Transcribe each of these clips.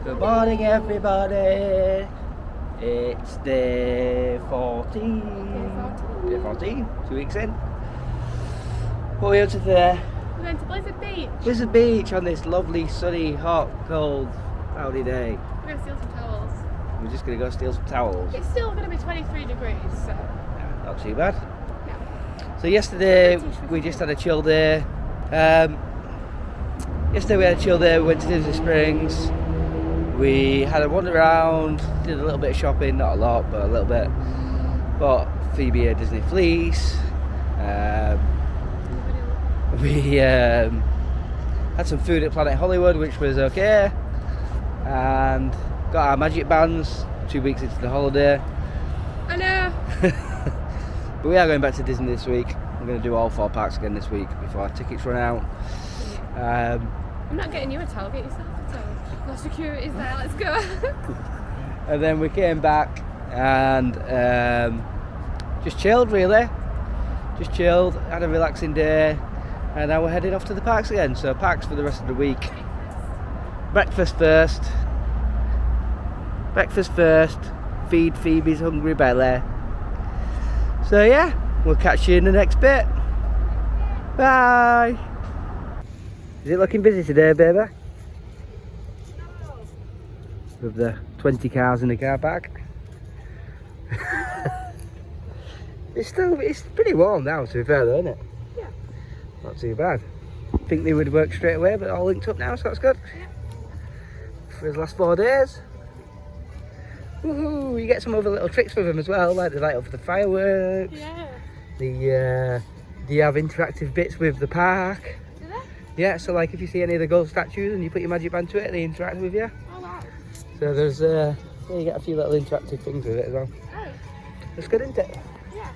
Good morning, everybody. It's day 14. Day 14, 2 weeks in. What are we up to today? We're going to Bizzard Beach. Bizzard Beach on this lovely, sunny, hot, cold, cloudy day. We're going to steal some towels. We're just going to go steal some towels. It's still going to be 23 degrees, so... Yeah, not too bad. Yeah. So yesterday, we just had a chill day. Yesterday we had a chill day, we went to Disney Springs. We had a wander around, did a little bit of shopping, not a lot, but a little bit. Bought Phoebe a Disney fleece. We had some food at Planet Hollywood, which was okay. And got our magic bands 2 weeks into the holiday. I know. But we are going back to Disney this week. We're going to do all 4 parks again this week before our tickets run out. I'm not getting you a towel, get yourself a towel. The security's there, let's go. And then we came back and just chilled really. Just chilled, had a relaxing day, and now we're heading off to the parks again. So parks for the rest of the week. Breakfast first. Breakfast first. Feed Phoebe's hungry belly. So yeah, we'll catch you in the next bit. Bye. Is it looking busy today, baby? With the 20 cars in the car park. It's pretty warm now, to be fair though, isn't it? Yeah. Not too bad. Think they would work straight away, but all linked up now, so that's good. Yeah. For the last 4 days. Woohoo! You get some other little tricks with them as well, like they light up the fireworks. Yeah. Do you have interactive bits with the park? Do they? Yeah, so like if you see any of the gold statues and you put your magic band to it, they interact with you. Oh wow. So there's yeah, you get a few little interactive things with it as well. Oh. That's good, isn't it? Yeah.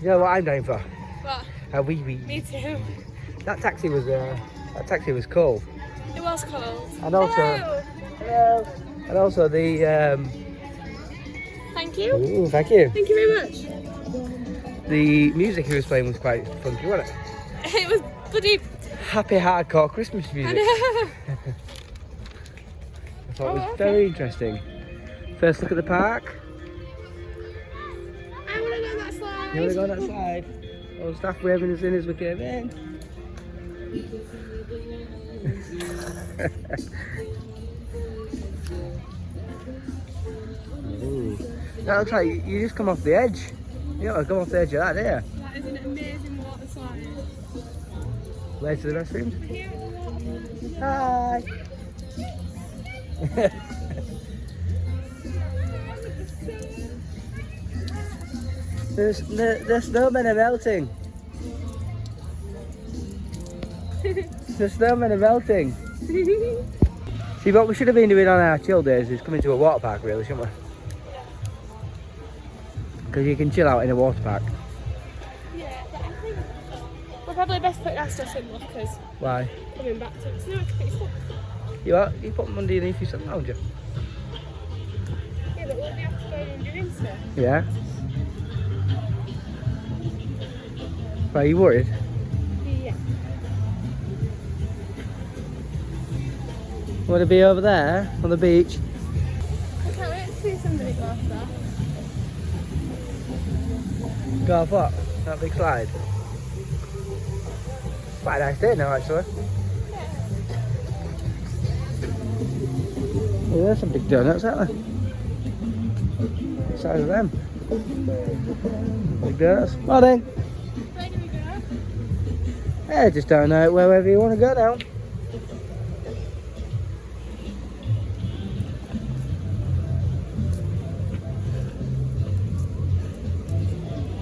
You know what I'm down for? What? A wee wee. Me too. That taxi was cool. It was cold. And also, hello. And also the Thank you. ooh, thank you. Thank you very much. The music he was playing was quite funky, wasn't it? It was bloody... Happy hardcore Christmas music. I know. I thought it was very interesting. First look at the park. I want to go on that slide. You want to go on that side? All staff waving us in as we came in. Ooh. That looks like you just come off the edge. You don't want to come off the edge of that, do you? That is an amazing water slide. Where to the restrooms? Here at the water. Hi. The snowmen are melting. The snowmen are melting. See, what we should have been doing on our chill days is coming to a water park, really, shouldn't we? Because you can chill out in a water park. Yeah, but I think we're probably best putting our stuff in lockers. Why? Coming back to it. So now I can put your stuff. You what? You put them underneath your stuff, don't you? Yeah, but won't we have to go and do stuff? Yeah. Are you worried? Yeah. Want to be over there on the beach? I can't wait to see somebody go off that. Go off what? That big slide? Quite a nice day now, actually. Yeah, there's some big donuts, aren't there? What size of them? Big donuts. Morning! Where do we go? Yeah, just down there, wherever you want to go now.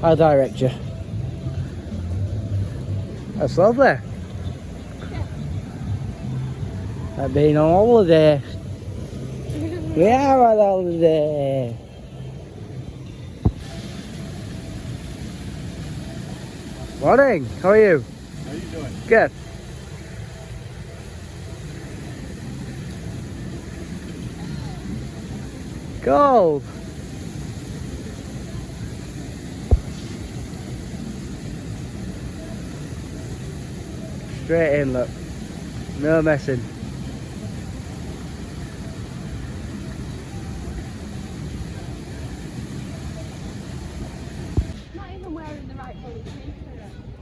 I'll direct you. That's lovely. Yeah. I've been on holiday. We are on holiday. Morning, how are you? How are you doing? Good. Cold. Straight in, look. No messing.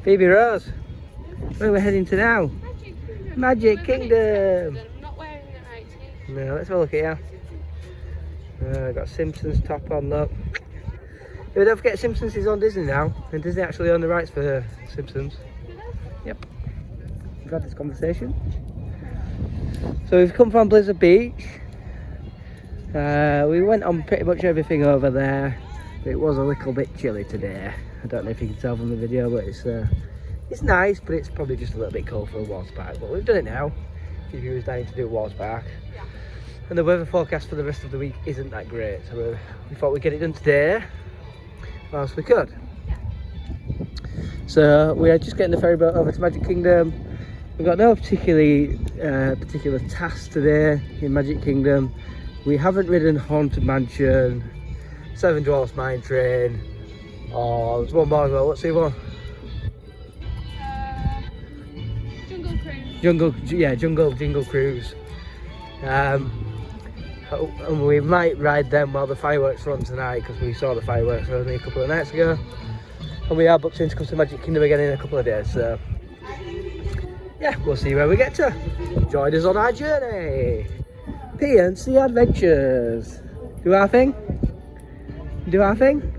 Phoebe Rose, where are we heading to now? Magic Kingdom. I'm not wearing the right thing. No, let's have a look at you. Got Simpsons top on, look. Yeah, don't forget Simpsons is on Disney now, and Disney actually own the rights for Simpsons. Yep. We've had this conversation. So we've come from Blizzard Beach. We went on pretty much everything over there. It was a little bit chilly today. I don't know if you can tell from the video, but it's nice, but it's probably just a little bit cold for a water park. But we've done it now. If you was dying to do a water park. And the weather forecast for the rest of the week isn't that great, so we thought we'd get it done today whilst we could. So we are just getting the ferry boat over to Magic Kingdom. We've got no particular task today in Magic Kingdom. We haven't ridden Haunted Mansion, Seven Dwarfs Mine Train, or there's one more as well. What's the one? Jungle Cruise. Jungle Cruise. And we might ride them while the fireworks run tonight, because we saw the fireworks only a couple of nights ago. And we are booked in to come to Magic Kingdom again in a couple of days, so yeah, we'll see where we get to. Join us on our journey. PnC Adventures. Do our thing? Do our thing?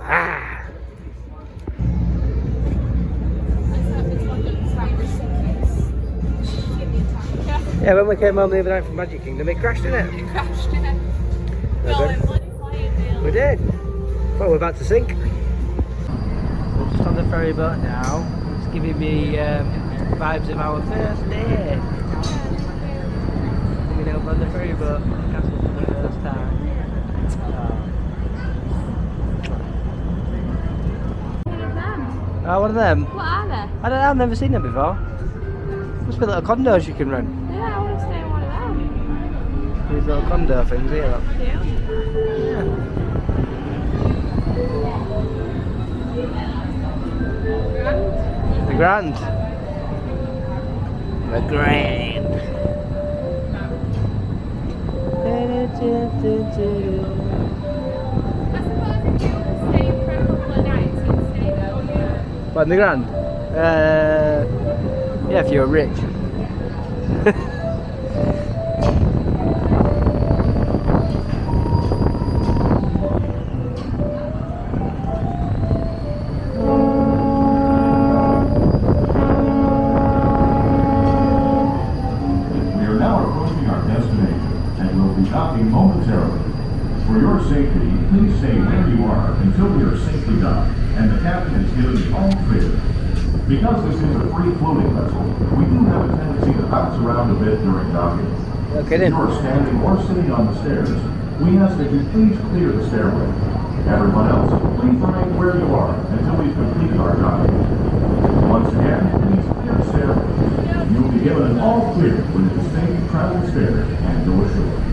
Ah! Yeah, when we came home the other night from Magic Kingdom, it crashed, didn't it? It crashed, didn't it? No, it bloody flying wheel. We did. Well, we're about to sink. We're just on the ferry boat now. It's giving me vibes of our first day. We're going over on the ferry boat, castle for the first time. One of them? What are they? I don't know, I've never seen them before. Must be little condos you can rent. Yeah, I want to stay in one of them. These little condo things here. Yeah. The Grand. The Grand. I suppose if you were to stay for a couple of nights, you'd stay there, wouldn't you? What, in the Grand? Yeah, if you're rich. Momentarily. For your safety, please stay where you are until we are safely docked and the captain has given the all clear. Because this is a free floating vessel, we do have a tendency to bounce around a bit during docking. Okay, if you're standing or sitting on the stairs, we ask that you please clear the stairway. Everyone else, please remain where you are until we've completed our docking. Once again, please clear the stairway. You will be given an all clear when it is safe to travel stairs and go ashore.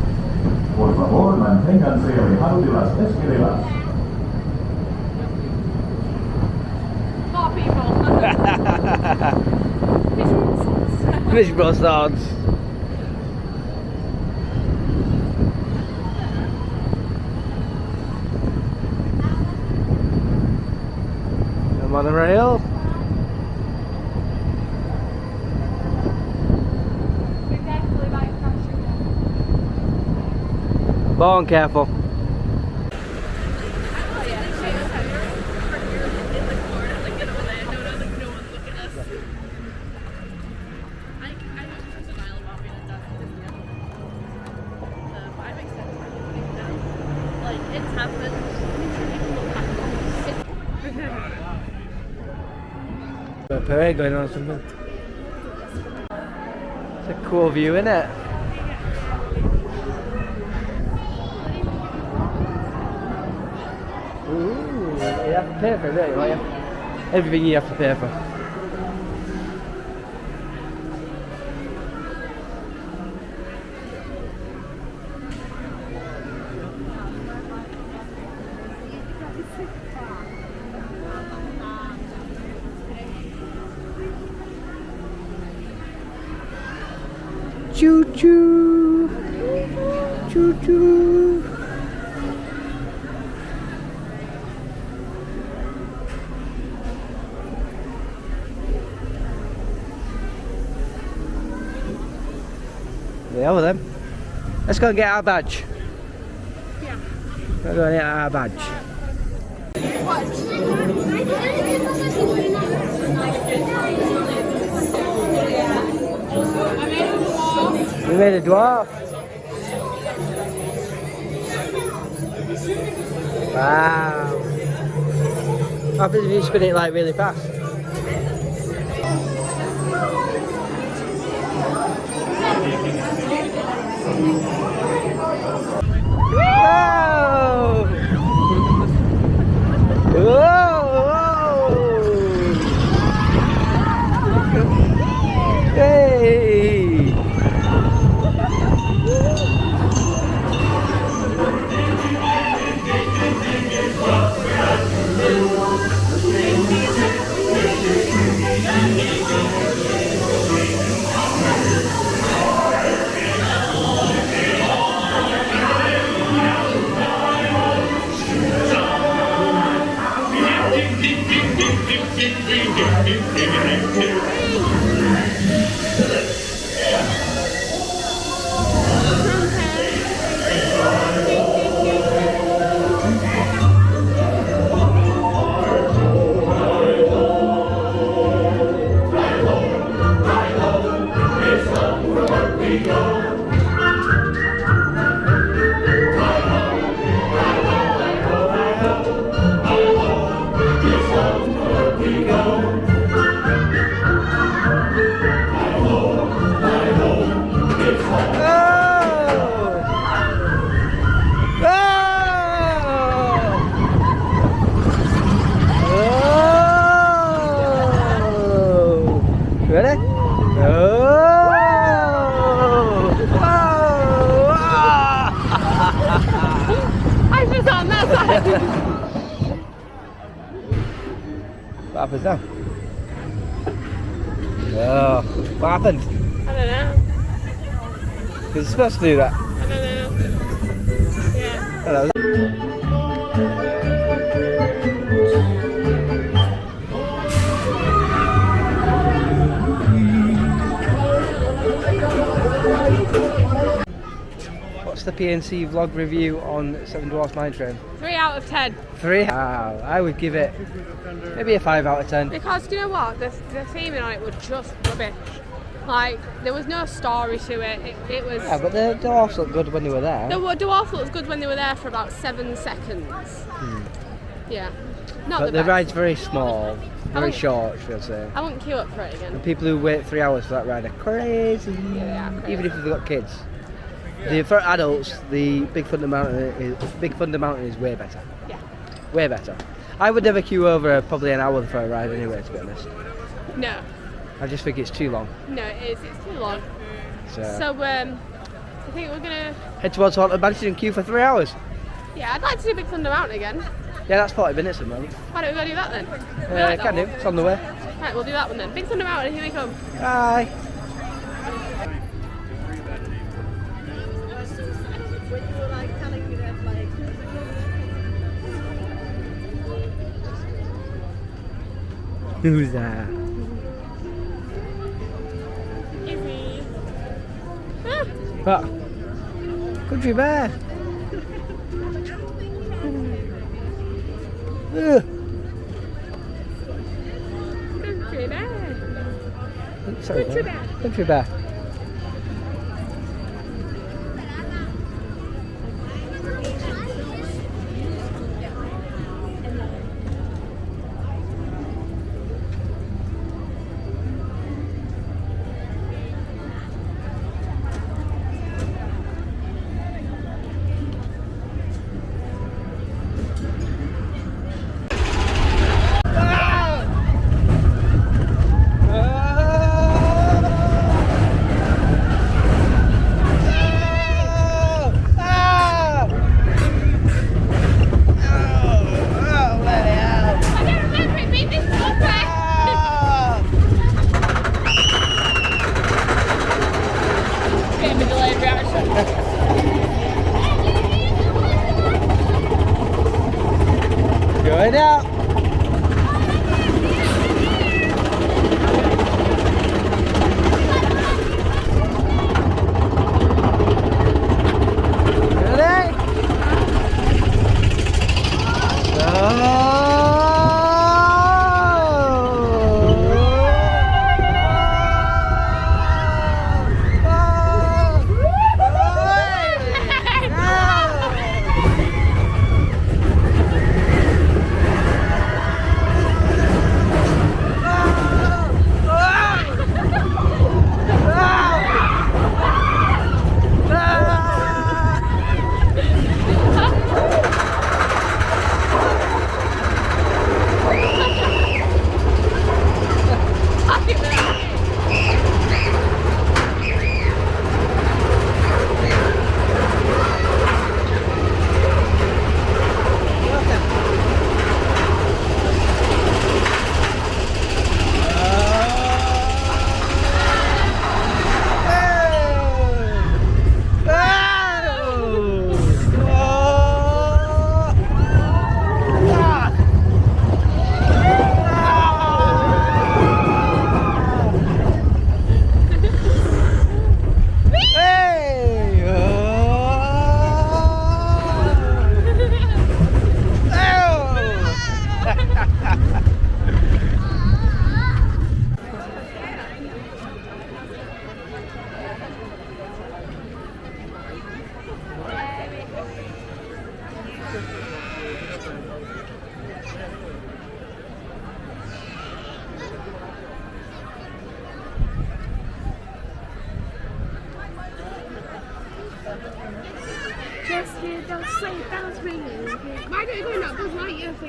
Por favor, manténganse alejados de las escaleras. More people. Miserable sods. The monorail. Be careful about crashing there. Born careful. A parade going on or something. It's a cool view, isn't it? Ooh, you have to pay for it, don't you? Everything you have to pay for. Choo choo, choo choo. The hell with them. Let's go and get our badge. Yeah. Let's go and get our badge. We made a dwarf. Wow. What happens if you spin it like really fast? Whoa! Whoa! Hey! Ready? Oh! I just on that side. What happens now? Oh, what happened? I don't know. You're supposed to do that. I don't know. Yeah. Hello. What's the PnC-Vlog review on 7 Dwarfs Mine Train? 3 out of 10. 3? Wow, I would give it maybe a 5 out of 10. Because do you know what? The theming on it was just rubbish. Like, there was no story to it. It was. Yeah, but the dwarfs looked good when they were there. The dwarf looked good when they were there for about 7 seconds. Yeah. Not But the the best. ride's very small, very wouldn't- short, should I say. I wouldn't queue up for it again. And people who wait 3 hours for that ride are crazy. Yeah, they are crazy. Even if they've got kids. For adults, the Big Thunder Mountain is way better. Yeah. Way better. I would never queue over probably an hour for a ride anyway, to be honest. No. I just think it's too long. No, it's too long. So, So, I think we're gonna. head towards Haunted Mansion and queue for 3 hours. Yeah, I'd like to do Big Thunder Mountain again. Yeah, that's 40 minutes at the moment. Why don't we go do that then? We like that Can do, one. it's on the way. Right, we'll do that one then. Big Thunder Mountain, here we come. Bye. Who's that? Izzy. Ah, What? Country bear. Ugh. country bear. Sorry, Country bear. bear. Country bear.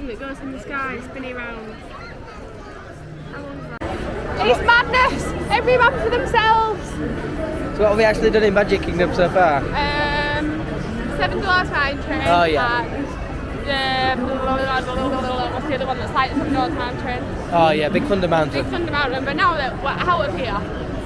thing that goes in the sky, spinning around. How long is that? It's madness! Every man for themselves! So what have we actually done in Magic Kingdom so far? $7 Mine Train. Oh, yeah. And what's the other one that's like the $7 Mine Train? Oh yeah, Big Thunder Mountain. Big Thunder Mountain, but now that we're out of here.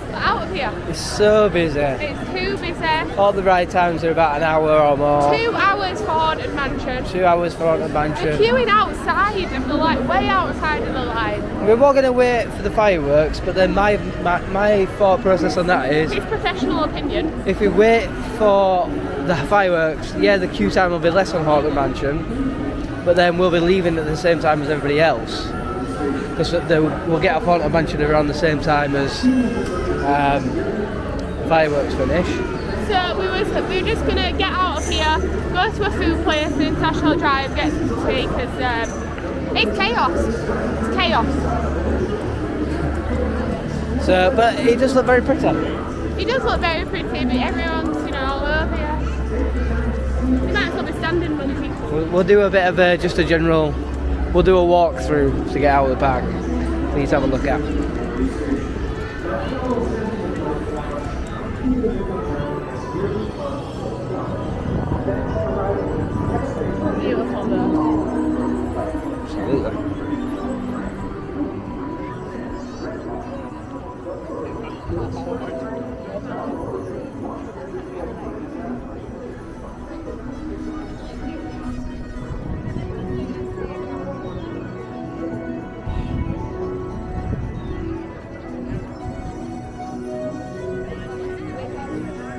We're out of here. It's so busy. It's too busy. All the ride times are about an hour or more. 2 hours for Haunted Mansion. 2 hours for Haunted We're Mansion. queuing outside of the line, way outside of the line. We were going to wait for the fireworks, but then my thought process on that is, It's professional opinion. if we wait for the fireworks, yeah, the queue time will be less on Haunted Mansion, but then we'll be leaving at the same time as everybody else. Because we'll get off Haunted Mansion around the same time as fireworks finish. So we were just going to get out of here, go to a food place, International Drive, get some tea, because it's chaos. It's chaos. So, but it does look very pretty. It does look very pretty, but everyone's, all over here. You might as well be standing when people... We'll do a bit of just a general. We'll do a walkthrough to get out of the park for you to have a look at. Beautiful though. Absolutely.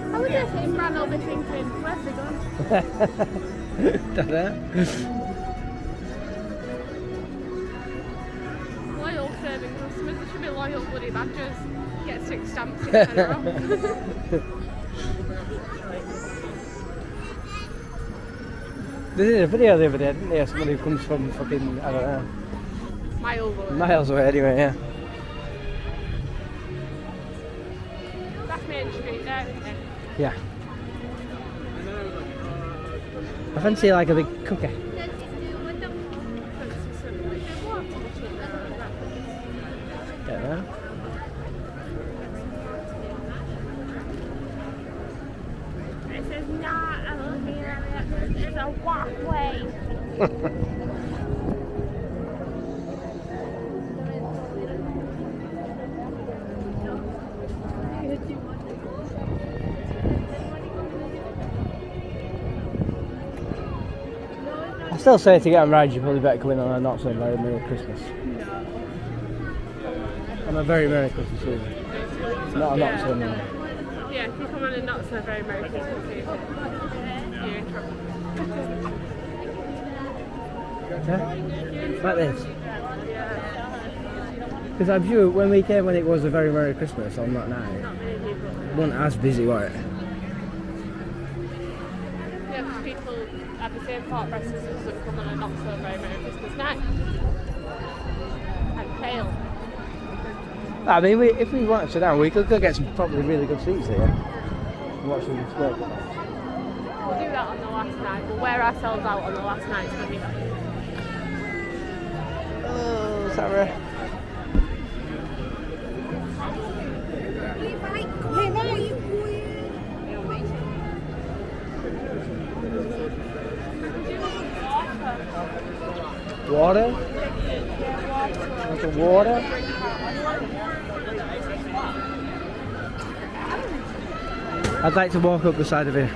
I wonder if Imran will be thinking, where's he gone? Don't know. Loyal serving customers, there should be loyal bloody badges. Get 6 stamps in a row. They did a video the other day, didn't they? Somebody who comes from fucking, I don't know, miles away anyway, yeah. That's Main Street there, isn't it? Yeah. I fancy like a big cookie. Don't know. This is not a living area, this is a walkway. I still say to get on rides, you probably better come in on a not so very Merry Christmas. On a very Merry Christmas season. Not a not so Merry. Yeah, if you come on a not so very Merry Christmas season, you're in trouble. Yeah? Like this. Because I'm sure when we came when it was a very Merry Christmas on that night, Not many people. it wasn't as busy, was it? Yeah, because people have the same thought process as them come on a not so very Merry Christmas night. And fail. I mean, if we wanted to sit down, we could go get some probably really good seats here and watch them display. We'll do that on the last night. We'll wear ourselves out on the last night when we go. Oh, Sarah. Water? Want some water? I'd like to walk up the side of here.